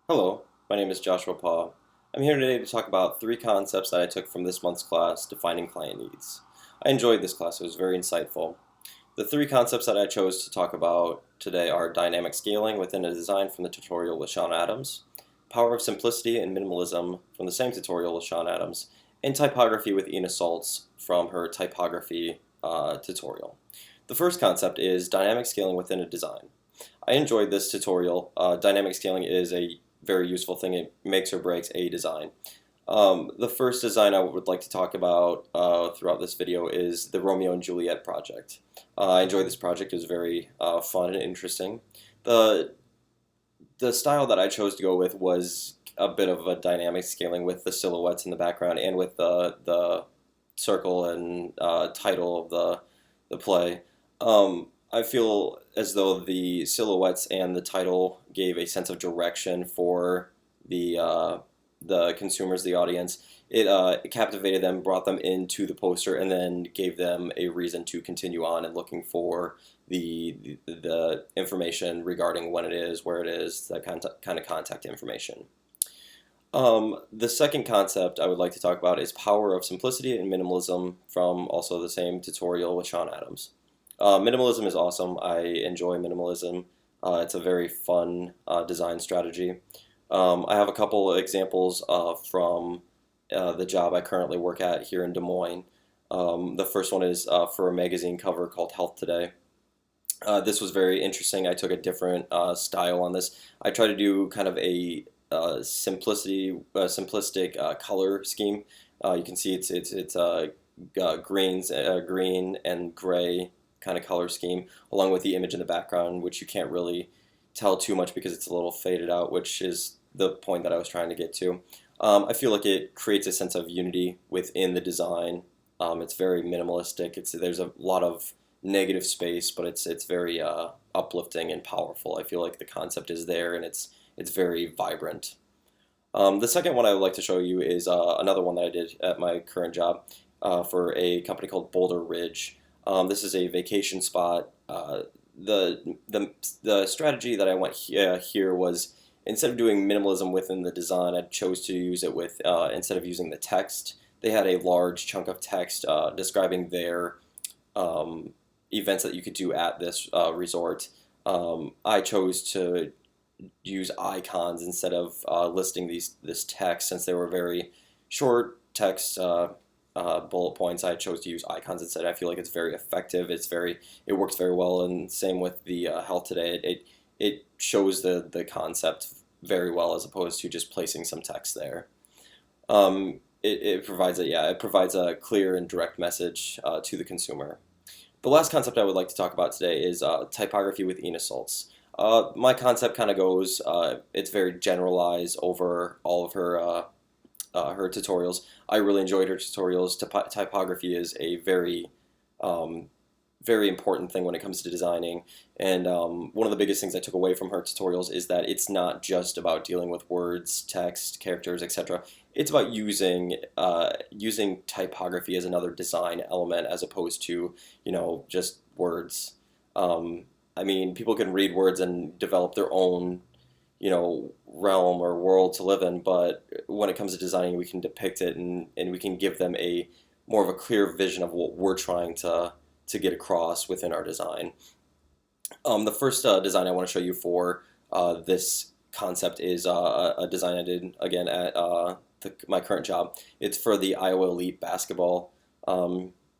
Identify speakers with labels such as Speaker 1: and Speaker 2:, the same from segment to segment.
Speaker 1: Hello, my name is Joshua Paugh. I'm here today to talk about three concepts that I took from this month's class, Defining Client Needs. I enjoyed this class, it was very insightful. The three concepts that I chose to talk about today are dynamic scaling within a design from the tutorial with Sean Adams, power of simplicity and minimalism from the same tutorial with Sean Adams, and typography with Ina Saltz from her typography tutorial. The first concept is dynamic scaling within a design. I enjoyed this tutorial. Dynamic scaling is a very useful thing. It makes or breaks a design. The first design I would like to talk about throughout this video is the Romeo and Juliet project. I enjoyed this project. It was very fun and interesting. The the style that I chose to go with was a bit of a dynamic scaling with the silhouettes in the background and with the circle and title of the play. I feel as though the silhouettes and the title gave a sense of direction for the consumers, the audience. It captivated them, brought them into the poster, and then gave them a reason to continue on and looking for the information regarding when it is, where it is, that kind of contact information. The second concept I would like to talk about is power of simplicity and minimalism from also the same tutorial with Sean Adams. Minimalism is awesome. I enjoy minimalism. It's a very fun design strategy. I have a couple of examples from the job I currently work at here in Des Moines. The first one is for a magazine cover called Health Today. This was very interesting. I took a different style on this. I tried to do kind of a simplistic color scheme. You can see it's green and gray kind of color scheme, along with the image in the background, which you can't really tell too much because it's a little faded out, which is the point that I was trying to get to. I feel like it creates a sense of unity within the design. It's very minimalistic. There's a lot of negative space, but it's very uplifting and powerful. I feel like the concept is there and it's very vibrant. The second one I would like to show you is another one that I did at my current job for a company called Boulder Ridge. This is a vacation spot. The strategy that I went here was instead of doing minimalism within the design, I chose to use it with instead of using the text. They had a large chunk of text describing their events that you could do at this resort. I chose to use icons instead of listing this text, since they were very short text bullet points. I chose to use icons instead. I feel like it's very effective. It works very well, and same with the Health Today. It shows the concept very well as opposed to just placing some text there. It provides a clear and direct message to the consumer. The last concept I would like to talk about today is typography with Ina Saltz. My concept kind of goes, it's very generalized over all of her tutorials. I really enjoyed her tutorials. Typography is a um, very important thing when it comes to designing. And one of the biggest things I took away from her tutorials is that it's not just about dealing with words, text, characters, etc. It's about using typography as another design element as opposed to, just words. I mean, people can read words and develop their own, realm or world to live in, but when it comes to designing, we can depict it and we can give them a more of a clear vision of what we're trying to get across within our design. The first design I want to show you for this concept is a design I did again at my current job. It's for the Iowa Elite basketball.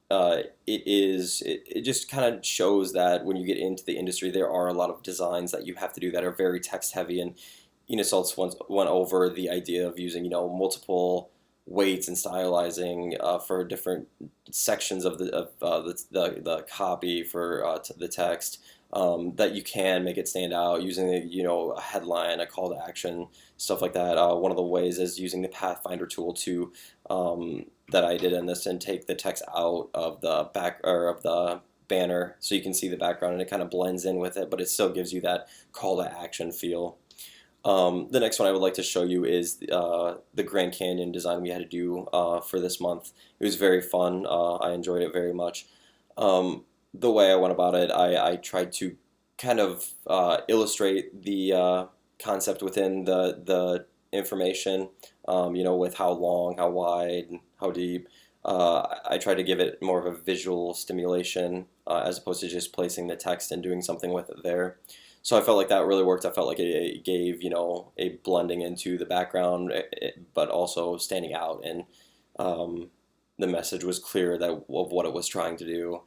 Speaker 1: It just kind of shows that when you get into the industry, there are a lot of designs that you have to do that are very text heavy. And Ina Saltz once went over the idea of using multiple weights and stylizing for different sections of the copy for the text, that you can make it stand out using a headline, a call to action, stuff like that. One of the ways is using the Pathfinder tool to that I did in this, and take the text out of the back or of the banner so you can see the background and it kind of blends in with it, but it still gives you that call to action feel. The next one I would like to show you is the Grand Canyon design we had to do for this month. It was very fun. I enjoyed it very much. The way I went about it, I tried to kind of illustrate concept within the information, with how long, how wide, how deep. I try to give it more of a visual stimulation as opposed to just placing the text and doing something with it there. So I felt like that really worked. I felt like it gave, a blending into the background, but also standing out, and the message was clear of what it was trying to do.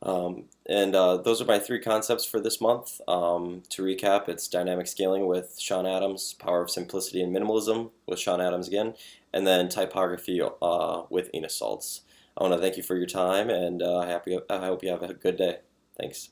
Speaker 1: And those are my three concepts for this month. To recap, it's dynamic scaling with Sean Adams, power of simplicity and minimalism with Sean Adams again, and then typography with Ina Saltz. I want to thank you for your time, and I hope you have a good day. Thanks.